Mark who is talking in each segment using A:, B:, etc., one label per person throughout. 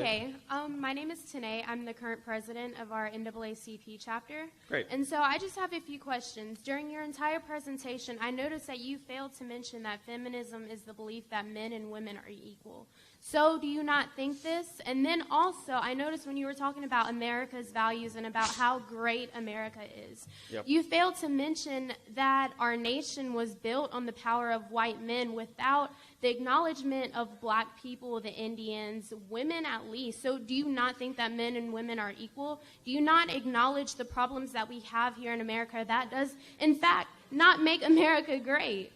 A: Okay. My name is Tanae. I'm the current president of our NAACP chapter.
B: Great.
A: And so I just have a few questions. During your entire presentation, I noticed that you failed to mention that feminism is the belief that men and women are equal. So do you not think this? And then also, I noticed when you were talking about America's values and about how great America is, you failed to mention that our nation was built on the power of white men without the acknowledgement of black people, the Indians, women at least. So do you not think that men and women are equal? Do you not acknowledge the problems that we have here in America that does, in fact, not make America great?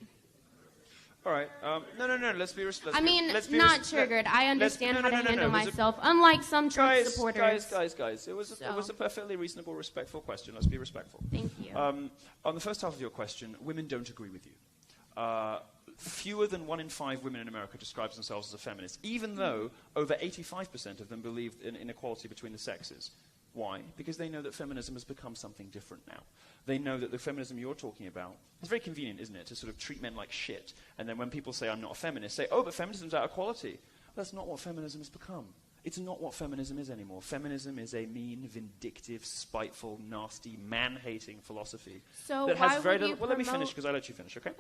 B: All right. No. Let's be respectful.
A: I mean, not triggered. I understand how to handle myself, unlike some Trump supporters.
B: Guys. It was a perfectly reasonable, respectful question. Let's be respectful.
A: Thank you.
B: On the first half of your question, women don't agree with you. Fewer than 1 in 5 women in America describes themselves as a feminist, even though over 85% of them believe in inequality between the sexes. Why? Because they know that feminism has become something different now. They know that the feminism you're talking about, it's very convenient, isn't it, to sort of treat men like shit, and then when people say, I'm not a feminist, say, oh, but feminism's out of quality. That's not what feminism has become. It's not what feminism is anymore. Feminism is a mean, vindictive, spiteful, nasty, man-hating philosophy.
A: So
B: that
A: why
B: has very
A: would you
B: Well, let me finish, because I let you finish, okay?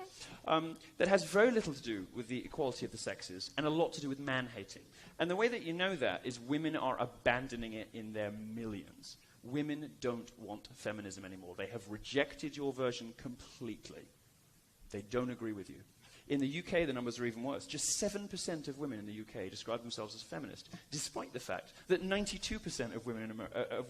B: That has very little to do with the equality of the sexes, and a lot to do with man-hating. And the way that you know that is women are abandoning it in their millions. Women don't want feminism anymore. They have rejected your version completely. They don't agree with you. In the UK, the numbers are even worse. Just 7% of women in the UK describe themselves as feminist, despite the fact that 92% of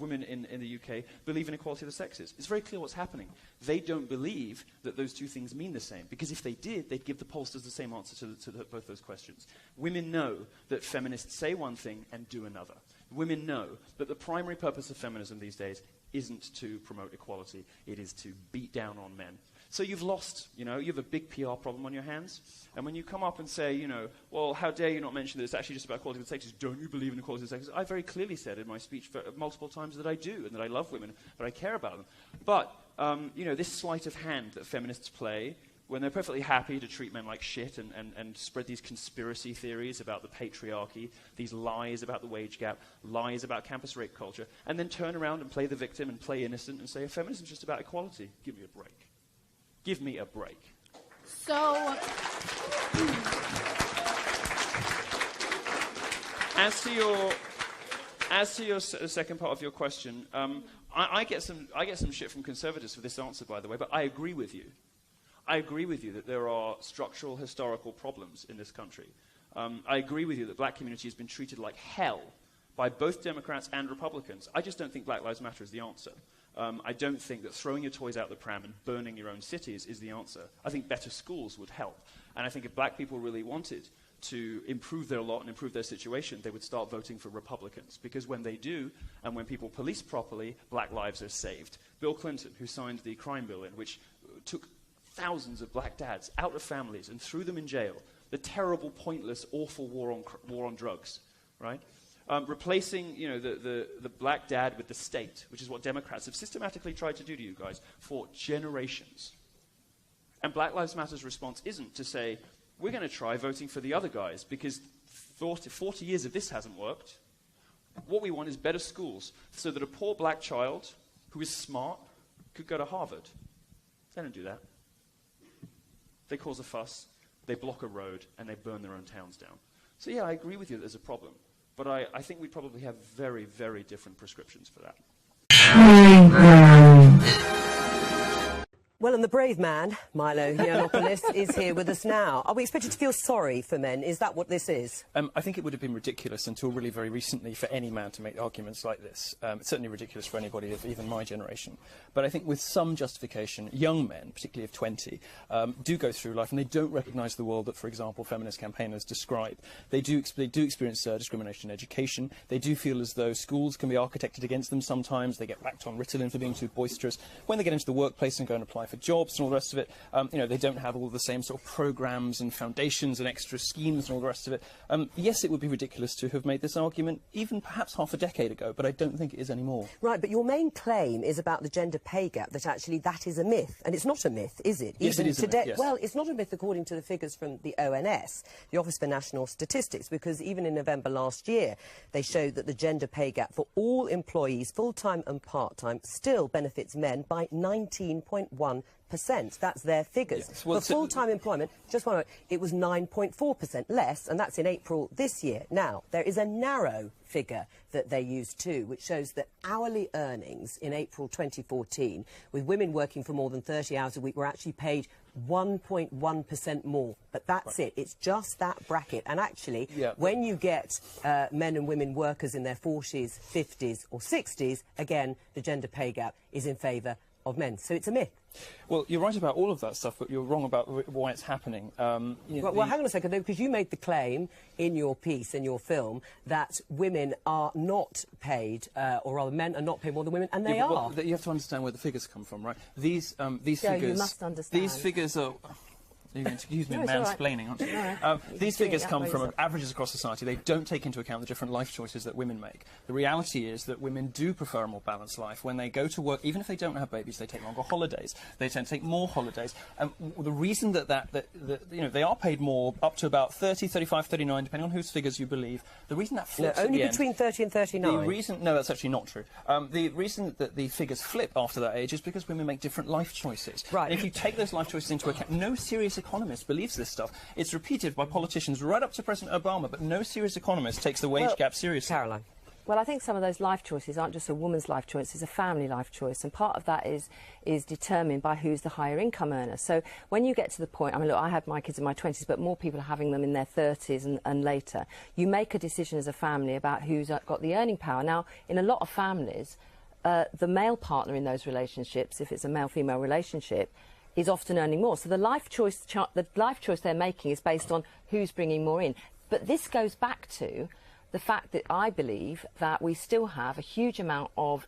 B: women in the UK believe in equality of the sexes. It's very clear what's happening. They don't believe that those two things mean the same, because if they did, they'd give the pollsters the same answer to both those questions. Women know that feminists say one thing and do another. Women know that the primary purpose of feminism these days isn't to promote equality. It is to beat down on men. So you've lost, you have a big PR problem on your hands. And when you come up and say, well, how dare you not mention that it's actually just about equality of the sexes, don't you believe in equality of the sexes? I very clearly said in my speech multiple times that I do, and that I love women, that I care about them. But, this sleight of hand that feminists play, when they're perfectly happy to treat men like shit and spread these conspiracy theories about the patriarchy, these lies about the wage gap, lies about campus rape culture, and then turn around and play the victim and play innocent and say, feminism's just about equality. Give me a break. Give me a break.
A: So,
B: as to your second part of your question, I get some shit from conservatives for this answer, by the way, but I agree with you. I agree with you that there are structural historical problems in this country. I agree with you that black community has been treated like hell by both Democrats and Republicans. I just don't think Black Lives Matter is the answer. I don't think that throwing your toys out the pram and burning your own cities is the answer. I think better schools would help. And I think if black people really wanted to improve their lot and improve their situation, they would start voting for Republicans. Because when they do, and when people police properly, black lives are saved. Bill Clinton, who signed the crime bill in which took thousands of black dads out of families and threw them in jail, the terrible, pointless, awful war on drugs, right? Replacing, the black dad with the state, which is what Democrats have systematically tried to do to you guys for generations. And Black Lives Matter's response isn't to say, we're going to try voting for the other guys because 40 years of this hasn't worked. What we want is better schools so that a poor black child who is smart could go to Harvard. They don't do that. They cause a fuss, they block a road, and they burn their own towns down. So yeah, I agree with you that there's a problem. But I think we probably have very, very different prescriptions for that.
C: Well, and the brave man, Milo Yiannopoulos, is here with us now. Are we expected to feel sorry for men? Is that what this is?
D: I think it would have been ridiculous until really very recently for any man to make arguments like this. It's certainly ridiculous for anybody of even my generation. But I think with some justification, young men, particularly of 20, do go through life and they don't recognise the world that, for example, feminist campaigners describe. They do experience discrimination in education. They do feel as though schools can be architected against them sometimes. They get whacked on Ritalin for being too boisterous. When they get into the workplace and go and apply for jobs and all the rest of it. You know, they don't have all the same sort of programmes and foundations and extra schemes and all the rest of it. Yes, it would be ridiculous to have made this argument even perhaps half a decade ago, but I don't think it is anymore.
C: Right, but your main claim is about the gender pay gap, that actually that is a myth. And it's not a myth, is it?
D: Yes,
C: Even
D: it is
C: today,
D: a myth, yes.
C: Well, it's not a myth according to the figures from the ONS, the Office for National Statistics, because even in November last year, they showed that the gender pay gap for all employees, full-time and part-time, still benefits men by 19.1%. That's their figures.
D: Yes. Well,
C: for full-time employment, just one moment, it was 9.4% less, and that's in April this year. Now, there is a narrow figure that they use too, which shows that hourly earnings in April 2014, with women working for more than 30 hours a week, were actually paid 1.1% more. But that's it. It's just that bracket. And actually, when you get men and women workers in their 40s, 50s or 60s, again, the gender pay gap is in favour of men. So it's a myth.
D: Well, you're right about all of that stuff, but you're wrong about why it's happening.
C: Well, hang on a second, though, because you made the claim in your piece, in your film, that women are not paid, or rather men are not paid more than women, and they are.
D: Well, you have to understand where the figures come from, right? These figures...
E: you must understand.
D: These figures are... You're going to excuse me,
E: No, it's
D: mansplaining,
E: all right.
D: aren't you?
E: No,
D: These
E: doing
D: figures
E: that
D: come
E: by
D: from
E: yourself.
D: averages across society. They don't take into account the different life choices that women make. The reality is that women do prefer a more balanced life. When they go to work, even if they don't have babies, they take longer holidays. They tend to take more holidays. And the reason that you know, they are paid more, up to about 30, 35, 39, depending on whose figures you believe. The reason that flips
C: No, only
D: at the
C: between
D: end,
C: 30 and 39.
D: the reason, no, that's actually not true. The reason that the figures flip after that age is because women make different life choices.
C: Right.
D: And if you take those life choices into account, no serious economist believes this stuff. It's repeated by politicians right up to President Obama, but no serious economist takes the wage gap seriously.
C: Caroline.
E: Well, I think some of those life choices aren't just a woman's life choice, it's a family life choice, and part of that is determined by who's the higher income earner. So when you get to the point, I mean, look, I had my kids in my 20s, but more people are having them in their 30s and later. You make a decision as a family about who's got the earning power. Now, in a lot of families, the male partner in those relationships, if it's a male-female relationship, is often earning more. So the life choice they're making is based on who's bringing more in. But this goes back to the fact that I believe that we still have a huge amount of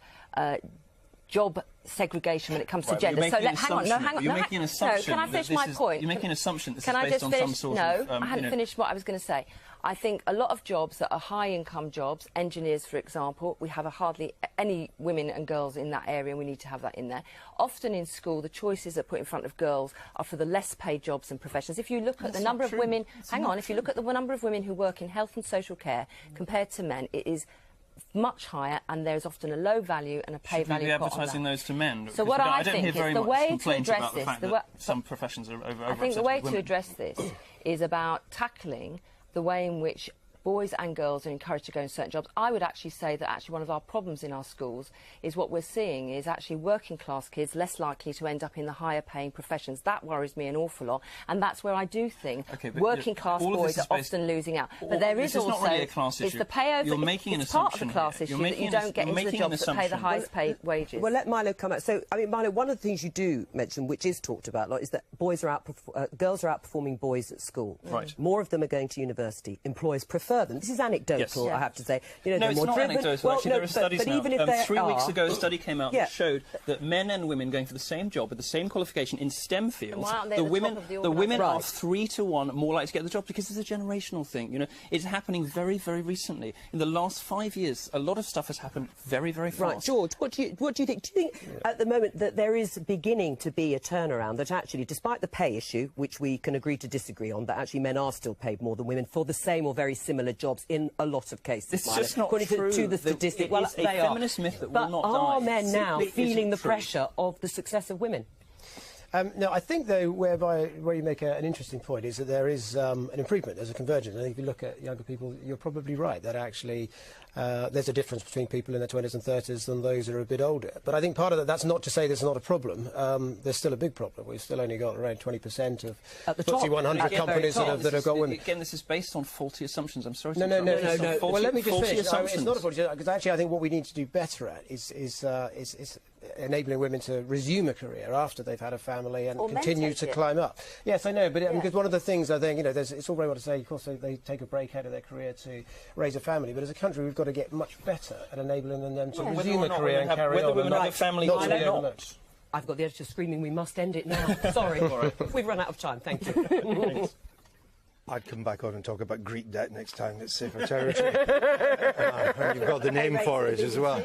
E: job segregation when it comes to gender.
D: So
E: hang on,
D: you're making an assumption.
E: No, can I finish my point?
D: You're making an assumption that
E: Can
D: this
E: I
D: is based
E: just
D: on
E: finish?
D: some sort
E: No,
D: of...
E: I hadn't finished what I was going to say. I think a lot of jobs that are high-income jobs, engineers, for example, we have hardly any women and girls in that area, and we need to have that in there. Often in school, the choices that are put in front of girls are for the less-paid jobs and professions. If you look at the number of women... Hang on, if you look at the number of women who work in health and social care compared to men, it is much higher, and there's often a low value and a pay value.
D: Should we be advertising those to men?
E: So what I think is the way to address
D: this, some professions are over.
E: I think the way to address this is about tackling the way in which boys and girls are encouraged to go in certain jobs. I would actually say that actually one of our problems in our schools is what we're seeing is actually working class kids less likely to end up in the higher paying professions. That worries me an awful lot, and that's where I do think working class boys are often losing out. But there is also
D: not really a class issue.
E: The payover.
D: You're making an
E: it's part
D: assumption
E: of the class
D: here.
E: issue that you don't get into the jobs that pay the highest paid wages.
C: Well, let Milo come out. So, I mean, Milo, one of the things you do mention, which is talked about a lot, is that girls are outperforming boys at school.
D: Right.
C: More of them are going to university. Employers prefer them. This is anecdotal,
D: Yes.
C: I have to say. You know,
D: No,
C: they're
D: it's
C: more
D: not
C: driven.
D: anecdotal.
C: Well,
D: actually,
C: no,
D: there are studies now.
C: even if they
D: 3 weeks
C: are,
D: ago, a study came out that showed that men and women going for the same job with the same qualification in STEM fields, the women are 3 to 1 more likely to get the job because it's a generational thing. You know, it's happening very, very recently. In the last 5 years, a lot of stuff has happened very, very fast.
C: Right, George, what do you think? Do you think at the moment that there is beginning to be a turnaround, that actually, despite the pay issue, which we can agree to disagree on, that actually men are still paid more than women for the same or very similar jobs in a lot of cases?
D: It's just not
C: according
D: true.
C: to the statistics.
D: Well, it's a feminist myth that will not die.
C: But are men now feeling the
D: true.
C: pressure of the success of women?
F: No, I think, though, where you make an interesting point is that there is an improvement, there's a convergence. I think if you look at younger people, you're probably right, that actually there's a difference between people in their 20s and 30s and those that are a bit older. But I think part of that's not to say there's not a problem. There's still a big problem. We've still only got around 20% of FTSE 100 companies that have got women.
D: Again, this is based on faulty assumptions. I'm sorry
F: No. Well, let me just finish.
D: Assumptions.
F: It's not a faulty, because actually I think what we need to do better at is enabling women to resume a career after they've had a family and continue to climb up. Yes, I know, but because one of the things I think, you know, it's all very well to say, of course, they take a break out of their career to raise a family, but as a country we've got to get much better at enabling them to resume a career and carry on.
D: Whether women have a family or not.
C: I've got the editor screaming, we must end it now. Sorry. We've run out of time. Thank you.
D: Thanks.
G: I'd come back on and talk about Greek debt next time. It's safer territory. And you've got the name for it as well.